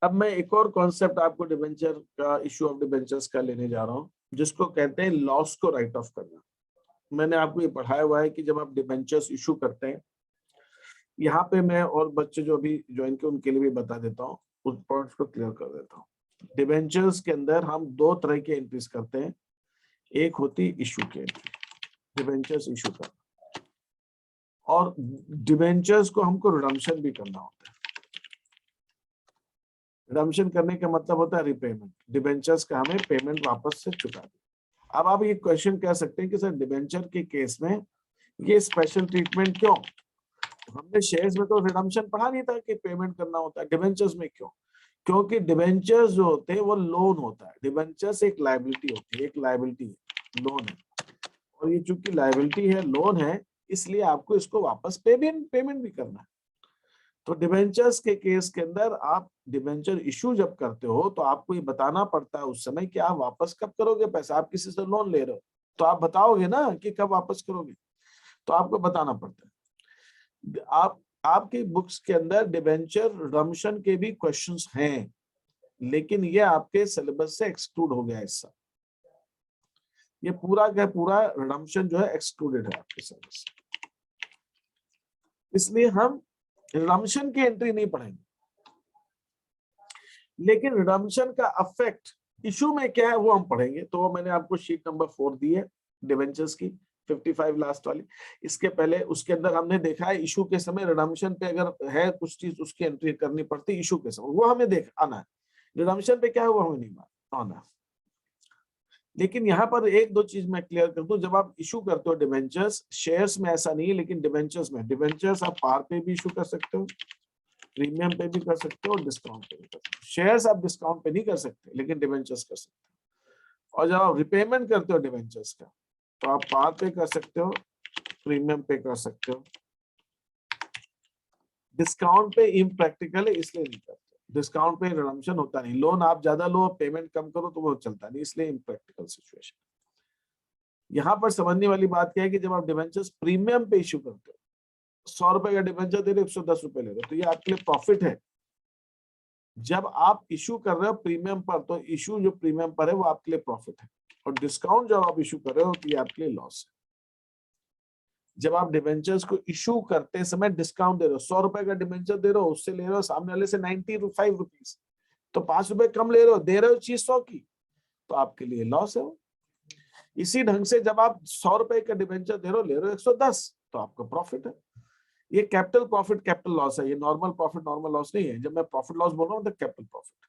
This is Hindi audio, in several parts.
अब मैं एक और कॉन्सेप्ट आपको डिबेंचर का, इश्यू ऑफ डिबेंचर्स का लेने जा रहा हूँ, जिसको कहते हैं लॉस को राइट ऑफ करना। मैंने आपको ये पढ़ाया हुआ है कि जब आप डिबेंचर्स इशू करते हैं, यहाँ पे मैं और बच्चे जो अभी ज्वाइन किए उनके लिए भी बता देता हूँ, उस पॉइंट्स को क्लियर कर देता हूँ। डिबेंचर्स के अंदर हम दो तरह की एंट्रीज करते हैं। एक होती इशू की एंट्री, डिबेंचर्स इशू करना, और डिबेंचर्स को हमको रिडम्पशन भी करना होता है। रिडम्पशन करने का मतलब होता है रिपेमेंट, डिबेंचर्स का हमें पेमेंट वापस से चुका दें। अब आप ये क्वेश्चन कह सकते हैं कि सर डिबेंचर के केस में ये स्पेशल ट्रीटमेंट क्यों? हमने शेयर्स में तो रिडम्पशन पढ़ा नहीं था कि पेमेंट करना होता है, डिबेंचर्स में क्यों? क्योंकि डिबेंचर्स जो होते हैं वो लोन होता है। डिबेंचर्स एक लायबिलिटी होती है, एक लायबिलिटी लोन है, और ये चूंकि लायबिलिटी है, लोन है, इसलिए आपको इसको वापस पेमेंट भी करना है। तो डिबेंचर्स के केस के अंदर आप डिबेंचर इशू जब करते हो तो आपको ये बताना पड़ता है उस समय कि आप वापस कब करोगे पैसा। आप किसी से लोन ले रहे हो तो आप बताओगे ना कि कब वापस करोगे, तो आपको बताना पड़ता है। आपकी बुक्स के अंदर डिबेंचर रिडम्पशन के भी क्वेश्चंस हैं, लेकिन ये आपके सिलेबस से एक्सक्लूड हो गया हिस्सा। ये पूरा का पूरा रिडम्पशन जो है एक्सक्लूडेड है आपके सिलेबस से, इसलिए हम रिडम्पशन की एंट्री नहीं पढ़ेंगे। लेकिन रिडम्पशन का अफेक्ट इशू में क्या है वो हम पढ़ेंगे। तो वो मैंने आपको शीट नंबर 4 दी है डिबेंचर्स की, 55 लास्ट वाली। इसके पहले उसके अंदर हमने देखा है इशू के समय रिडम्पशन पे अगर है कुछ चीज उसकी एंट्री करनी पड़ती है इशू के समय, वो हमें देख आना है। रिडम्पशन पे क्या है वो हमें नहीं आना। लेकिन यहाँ पर एक दो चीज मैं क्लियर कर दूं, जब आप इशू करते हो डिबेंचर्स, शेयर्स में ऐसा नहीं है, लेकिन डिबेंचर्स में, डिबेंचर्स आप पार पे भी इशू कर सकते हो, प्रीमियम पे भी कर सकते हो, डिस्काउंट पे भी कर सकते हो। शेयर्स आप डिस्काउंट पे नहीं कर सकते, लेकिन डिबेंचर्स कर सकते हो। और जब आप रिपेमेंट करते हो डिबेंचर्स का, तो आप पार पे कर सकते हो, प्रीमियम पे कर सकते हो, डिस्काउंट पे इम्प्रैक्टिकल है इसलिए नहीं करते। डिस्काउंट पे रिडम्पशन होता नहीं, लोन आप ज्यादा लो पेमेंट कम करो तो वो चलता नहीं, इसलिए इम्प्रैक्टिकल सिचुएशन। यहाँ पर समझने वाली बात क्या है कि जब आप डिबेंचर्स प्रीमियम पे इश्यू करते हो, 100 रुपए का डिबेंचर दे रहे हो, 110 रुपए ले रहे हो, तो ये आपके लिए प्रॉफिट है। जब आप इशू कर रहे हो प्रीमियम पर, तो इशू जो प्रीमियम पर है वो आपके लिए प्रॉफिट है, और डिस्काउंट जब आप इशू कर रहे हो तो ये आपके लिए लॉस है। जब आप डिबेंचर्स को इशू करते समय डिस्काउंट दे रहे हो, 100 रुपए का डिबेंचर दे रहे हो, उससे ले रहे हो सामने वाले से 95 रुपीज, तो 5 रुपए कम ले रहे हो, दे रहे हो चीज 100 की, तो आपके लिए लॉस है वो। इसी ढंग से जब आप 100 रुपए का डिबेंचर दे रहे हो, ले रहे हो 110, तो आपका प्रॉफिट है। ये कैपिटल प्रॉफिट कैपिटल लॉस है, ये नॉर्मल प्रॉफिट नॉर्मल लॉस नहीं है। जब मैं प्रॉफिट लॉस बोल रहा हूँ तो कैपिटल प्रॉफिट।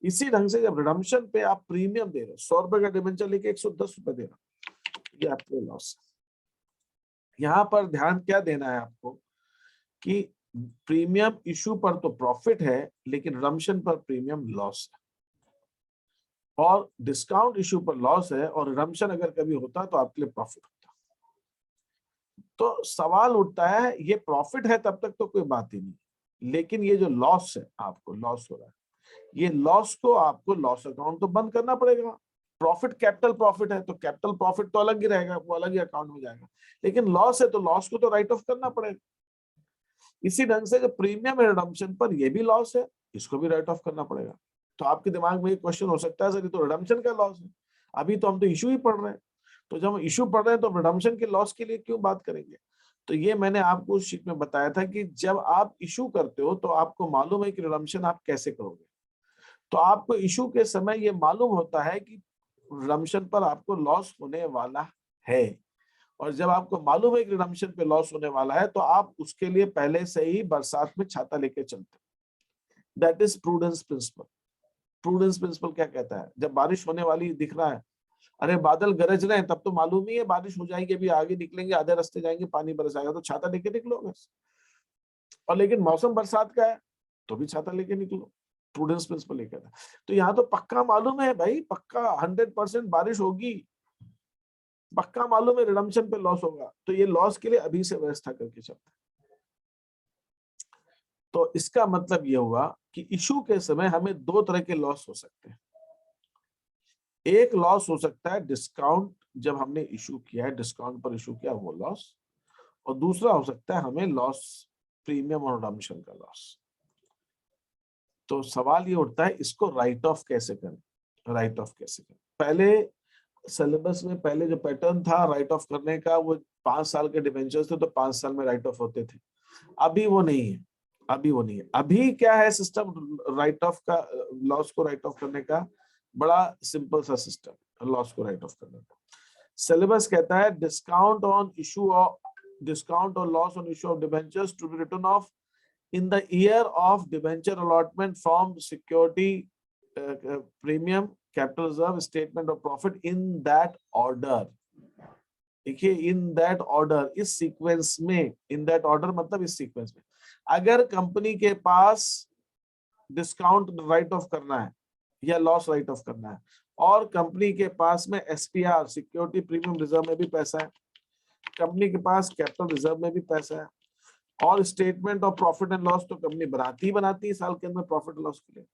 इसी ढंग से जब रिडम्पशन पे आप प्रीमियम दे रहे हो, 100 रुपए का डिबेंचर लेके 110 रुपए दे रहे हो, ये आपके लॉस है। यहाँ पर ध्यान क्या देना है आपको कि प्रीमियम इशू पर तो प्रॉफिट है, लेकिन रिडम्पशन पर प्रीमियम लॉस है, और डिस्काउंट इशू पर लॉस है, और रिडम्पशन अगर कभी होता तो आपके लिए प्रॉफिट होता। तो सवाल उठता है, ये प्रॉफिट है तब तक तो कोई बात ही नहीं, लेकिन ये जो लॉस है, आपको लॉस हो रहा है, ये लॉस को आपको लॉस अकाउंट तो बंद करना पड़ेगा। प्रॉफिट कैपिटल प्रॉफिट है तो कैपिटल प्रॉफिट तो अलग ही रहेगा, वो अलग ही अकाउंट में जाएगा, लेकिन लॉस है तो लॉस को तो राइट ऑफ करना पड़ेगा। इसी ढंग से जो प्रीमियम रिडम्पशन पर ये भी लॉस है, इसको भी राइट ऑफ करना पड़ेगा। तो आपके दिमाग में एक क्वेश्चन हो सकता है, सर ये तो रिडम्पशन का लॉस है, अभी तो हम तो इशू ही पढ़ रहे हैं, तो जब हम इशू पढ़ रहे हैं तो रिडम्पशन के लॉस के लिए क्यों बात करेंगे? तो ये मैंने आपको उस शीट में बताया था कि जब आप इशू करते हो तो आपको मालूम है कि रिडम्पशन आप कैसे करोगे। तो आपको इशू के समय ये मालूम होता है कि रिडम्पशन पर आपको लॉस होने वाला है, और जब आपको मालूम है कि रिडम्पशन पे लॉस होने वाला है तो आप उसके लिए पहले से ही बरसात में छाता लेके चलते हैं। That is prudence principle. Prudence principle क्या कहता है, जब बारिश होने वाली दिख रहा है, अरे बादल गरज रहे हैं, तब तो मालूम ही है बारिश हो जाएगी, अभी आगे निकलेंगे आधे रास्ते जाएंगे पानी बरसाएगा, तो छाता लेके निकलोगे। और लेकिन मौसम बरसात का है तो भी छाता लेके निकलो, प्रूडेंस प्रिंसिपल ये कहता है। तो यहाँ तो पक्का मालूम है भाई, पक्का 100% बारिश होगी, पक्का मालूम है रिडम्पशन पे लॉस होगा, तो ये लॉस के लिए अभी से व्यवस्था करके चलते हैं। तो इसका मतलब ये हुआ कि इशू के समय हमें दो तरह के लॉस हो सकते हैं। एक लॉस हो सकता है डिस्काउंट, जब हमने इशू किया है डिस्काउंट पर इशू किया वो लॉस, और दूसरा हो सकता है हमें लॉस प्रीमियम और रिडम्पशन का लॉस। तो सवाल ये उठता है इसको राइट ऑफ कैसे करें, राइट ऑफ कैसे करें। पहले सिलेबस में पहले जो पैटर्न था राइट ऑफ करने का, वो 5 साल के डिबेंचर्स थे तो 5 साल में राइट ऑफ होते थे। अभी वो नहीं है, अभी वो नहीं है। अभी क्या है सिस्टम राइट ऑफ का, लॉस को राइट ऑफ करने का? बड़ा सिंपल सा सिस्टम लॉस को राइट ऑफ करने का। सिलेबस कहता है discount on issue of, discount और loss on issue of debentures to be written off in the year of debenture allotment from security premium, capital reserve, statement of profit in that order. देखिए in that order, इस सीक्वेंस में, in that order मतलब इस सीक्वेंस में। अगर कंपनी के पास डिस्काउंट राइट ऑफ करना है या लॉस राइट ऑफ करना है और कंपनी के पास में एसपीआर सिक्योरिटी प्रीमियम रिजर्व में भी पैसा है, कंपनी के पास कैपिटल रिजर्व में भी पैसा है और statement of profit and loss तो कंपनी बनाती है साल के अंदर प्रॉफिट लॉस के लिए,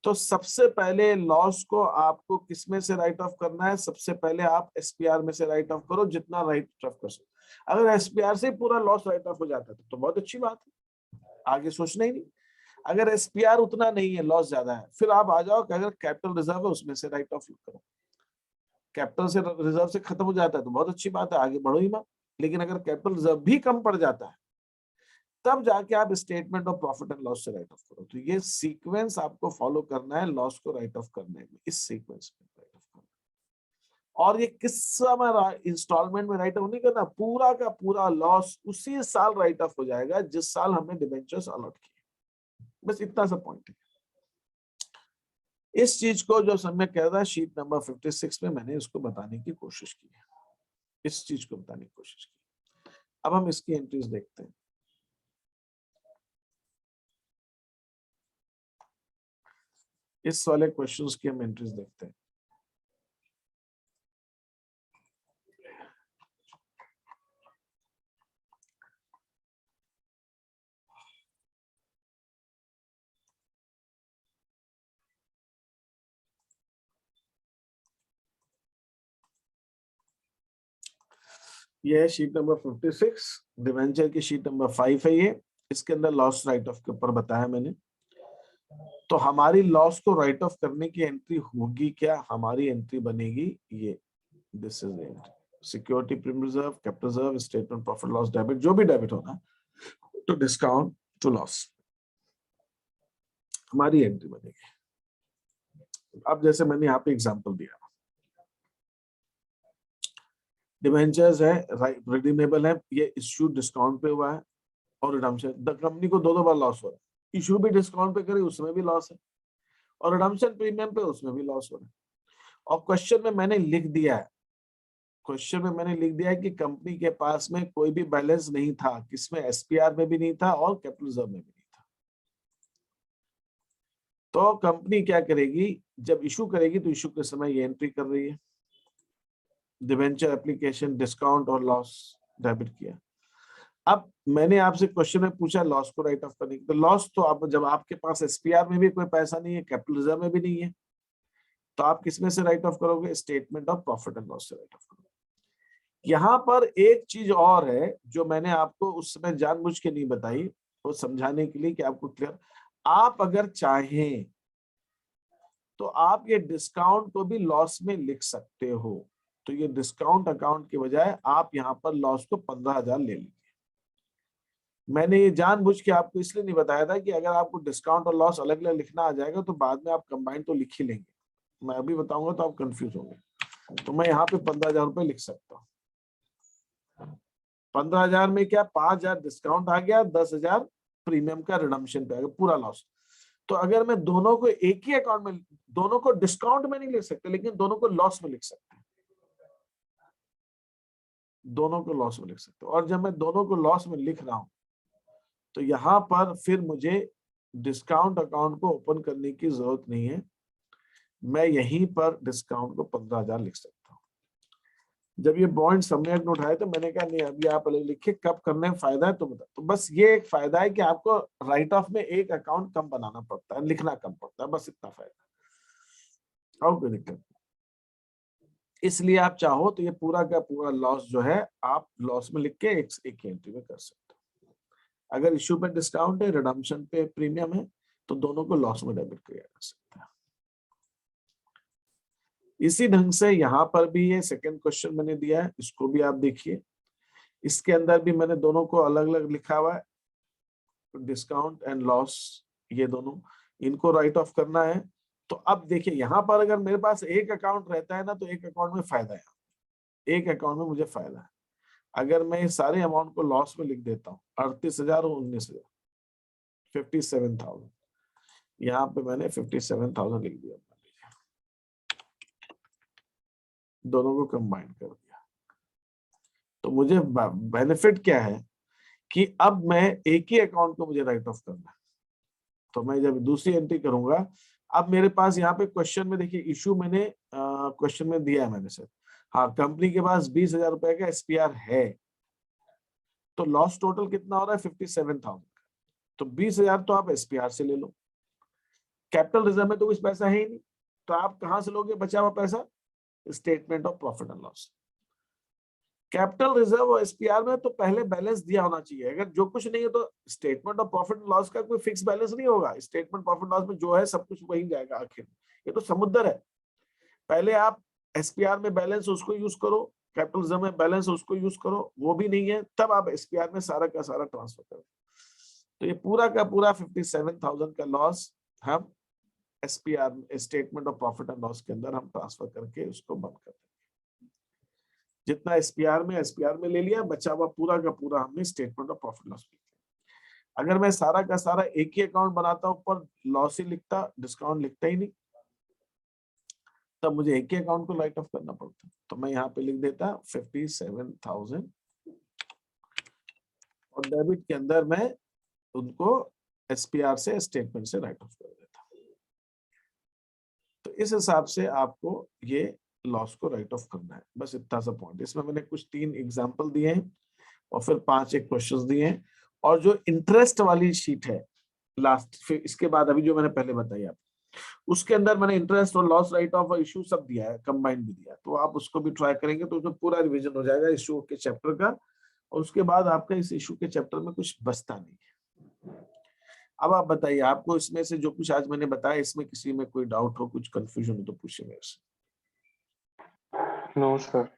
तो सबसे पहले लॉस को आपको किस में से राइट ऑफ करना है? सबसे पहले आप एसपीआर में से राइट ऑफ करो, जितना राइट ऑफ कर सकते। अगर एसपीआर से पूरा लॉस राइट ऑफ हो जाता है तो बहुत अच्छी बात है, आगे सोचना ही नहीं। अगर एसपीआर उतना नहीं है, लॉस ज्यादा है, फिर आप आ जाओ कि अगर कैपिटल रिजर्व है उसमें से राइट ऑफ करो। कैपिटल से रिजर्व से खत्म हो जाता है तो बहुत अच्छी बात है, आगे बढ़ो ही मत। लेकिन अगर कैपिटल रिजर्व भी कम पड़ जाता है तब जाके आप statement of profit and loss से राइट ऑफ करो। तो ये सीक्वेंस आपको फॉलो करना है लॉस को राइट ऑफ करने में, इस सीक्वेंस में राइट ऑफ करना। और ये किस समय इंस्टॉलमेंट में राइट ऑफ नहीं करना, पूरा का पूरा लॉस उसी साल राइट ऑफ हो जाएगा जिस साल हमने डिबेंचर्स अलॉट किए। बस इतना सा पॉइंट है। इस चीज को जो समय कह रहा है शीट नंबर 56 में मैंने इसको बताने की कोशिश की है, इस चीज को बताने की कोशिश की। अब हम इसकी एंट्रीज देखते हैं। इस वाले क्वेश्चंस की हम एंट्रीज देखते हैं। ये है शीट नंबर 56, डिवेंचर की शीट नंबर 5 है ये। इसके अंदर लॉस राइट ऑफ के ऊपर बताया मैंने। तो हमारी लॉस को राइट ऑफ करने की एंट्री होगी क्या? हमारी एंट्री बनेगी ये, this is entry, security premium reserve, capital reserve, statement profit loss debit, जो भी डेबिट होना तो डिस्काउंट टू लॉस, हमारी एंट्री बनेगी। अब जैसे मैंने यहाँ पे एग्जांपल दिया, डिवेंचर्स है, रिडीमेबल है, ये इश्यू डिस्काउंट पे हुआ है और रिडम्पशन, द कंपनी को दो बार लॉस हो रहा है। इश्यू भी डिस्काउंट पे करे उसमें भी लॉस है और रिडम्पशन प्रीमियम पे उसमें भी लॉस हो रहा है। और क्वेश्चन में मैंने लिख दिया है, क्वेश्चन में मैंने लिख दिया है कि कंपनी के पास में कोई भी बैलेंस नहीं था, किसमें? एसपीआर में भी नहीं था और कैपिटल रिजर्व में भी नहीं था। तो कंपनी क्या करेगी, जब इशू करेगी तो इशू के समय ये एंट्री कर रही है, डिवेंचर एप्लीकेशन, डिस्काउंट और लॉस डेबिट किया। अब मैंने आपसे क्वेश्चन में पूछा लॉस को राइट ऑफ करने की, तो लॉस तो आप, जब आपके पास एसपीआर में भी कोई पैसा नहीं है, कैपिटल रिजर्व में भी नहीं है, तो आप किसमें से राइट ऑफ करोगे? Statement of profit and loss से राइट ऑफ करोगे। यहाँ पर एक चीज और है जो मैंने आपको उस समय जानबूझ के नहीं बताई, वो समझाने के लिए कि आपको क्लियर, आप अगर चाहें तो आप ये डिस्काउंट को भी लॉस में लिख सकते हो। तो ये डिस्काउंट अकाउंट के बजाय आप यहाँ पर लॉस को 15,000 ले लीजिए। मैंने ये जानबूझ के आपको इसलिए नहीं बताया था कि अगर आपको डिस्काउंट और लॉस अलग अलग लिखना आ जाएगा तो बाद में आप कंबाइन तो लिख ही लेंगे, मैं अभी बताऊंगा तो आप कंफ्यूज होंगे। तो मैं यहाँ पे 15,000 रुपए लिख सकता हूँ। 15,000 में क्या, 5,000 डिस्काउंट आ गया, 10,000 प्रीमियम का रिडम्पशन पे आ गया, पूरा लॉस। तो अगर मैं दोनों को एक ही अकाउंट में, दोनों को डिस्काउंट में नहीं लिख सकते लेकिन दोनों को लॉस में लिख सकते हैं, दोनों को लॉस में लिख सकते। और जब मैं दोनों को लॉस में लिख रहा हूं तो यहां पर फिर मुझे डिस्काउंट अकाउंट को ओपन करने की जरूरत नहीं है, मैं यहीं पर डिस्काउंट को 15,000 लिख सकता हूं। जब ये पॉइंट सम्यक नोट आए तो मैंने कहा नहीं अभी आप अलग लिखे, कब करने में फायदा है तो बता। तो बस ये एक फायदा है कि आपको राइट ऑफ में एक अकाउंट कम बनाना पड़ता है, लिखना कम पड़ता है, बस इतना फायदा, और कोई दिक्कत। इसलिए आप चाहो तो ये पूरा का पूरा लॉस जो है आप लॉस में लिख के एक एंट्री में कर सकते हो। अगर इश्यू पे डिस्काउंट है, रिडम्पशन पे प्रीमियम है, तो दोनों को लॉस में डेबिट किया जा सकता है। इसी ढंग से यहाँ पर भी ये सेकंड क्वेश्चन मैंने दिया है, इसको भी आप देखिए। इसके अंदर भी मैंने दोनों को अलग अलग लिखा हुआ है, डिस्काउंट एंड लॉस, ये दोनों, इनको राइट ऑफ करना है। तो अब देखिए यहाँ पर अगर मेरे पास एक अकाउंट रहता है ना, तो एक अकाउंट में फायदा है, एक अकाउंट में मुझे फायदा है। अगर मैं सारे अमाउंट को लॉस में लिख देता हूँ, 38,000 और 19,000, 57,000, यहाँ पे मैंने 57,000 लिख दिया, दोनों को कंबाइन कर दिया। तो मुझे बेनिफिट क्या है कि अब मैं एक ही अकाउंट को मुझे राइट ऑफ करना है। तो मैं जब दूसरी एंट्री करूंगा, अब मेरे पास यहाँ पे क्वेश्चन में देखिए, इशू मैंने क्वेश्चन में दिया है मैंने सर, हाँ कंपनी के पास 20,000 रुपए का एसपीआर है, तो लॉस टोटल कितना हो रहा है 57,000 का, तो 20,000 तो आप एसपीआर से ले लो। कैपिटल रिजर्व में तो कुछ पैसा है ही नहीं, तो आप कहां से लोगे बचा हुआ पैसा, statement of profit and loss. Capital reserve और एसपीआर में तो पहले बैलेंस दिया होना चाहिए, अगर जो कुछ नहीं है तो statement of profit and loss का कोई फिक्स बैलेंस नहीं होगा। स्टेटमेंट प्रॉफिट लॉस में जो है सब कुछ वही जाएगा आखिर में, ये तो समुद्र है। पहले आप एसपीआर में बैलेंस उसको यूज करो, कैपिटल रिजर्व में बैलेंस उसको यूज करो, वो भी नहीं है तब आप एसपीआर में सारा का सारा ट्रांसफर करो। तो ये पूरा का पूरा 57,000 का लॉस हम SPR statement of profit and loss के अंदर हम ट्रांसफर करके उसको बंद कर देंगे। जितना एसपीआर में ले लिया, बचा हुआ पूरा का पूरा हमने स्टेटमेंट ऑफ प्रॉफिट लॉस में। अगर मैं सारा का सारा एक ही अकाउंट बनाता हूं, ऊपर लॉस ही लिखता, डिस्काउंट लिखता ही नहीं, तब मुझे एक ही अकाउंट को राइट ऑफ करना पड़ता। तो मैं यहाँ पे लिख देता 57,000 और डेबिट के अंदर मैं उनको एसपीआर से स्टेटमेंट से राइट ऑफ कर देता। तो इस हिसाब से आपको ये लॉस को राइट ऑफ करना है, बस इतना सा पॉइंट। इसमें मैंने कुछ 3 एग्जांपल दिए हैं और फिर 5 एक क्वेश्चंस दिए हैं, और जो इंटरेस्ट वाली शीट है लास्ट, फिर इसके बाद अभी जो मैंने पहले बताई आप, उसके अंदर मैंने इंटरेस्ट और लॉस राइट ऑफ और इशू सब दिया है, कंबाइन भी दिया है। तो आप उसको भी ट्राई करेंगे तो उसमें पूरा रिवीजन हो जाएगा इशू के चैप्टर का, और उसके बाद आपका इस इशू के चैप्टर में कुछ बचता नहीं है। अब आप बताइए, आपको इसमें से जो कुछ आज मैंने बताया, इसमें किसी में कोई डाउट हो, कुछ कंफ्यूजन हो तो पूछिए मेरे से। No sir.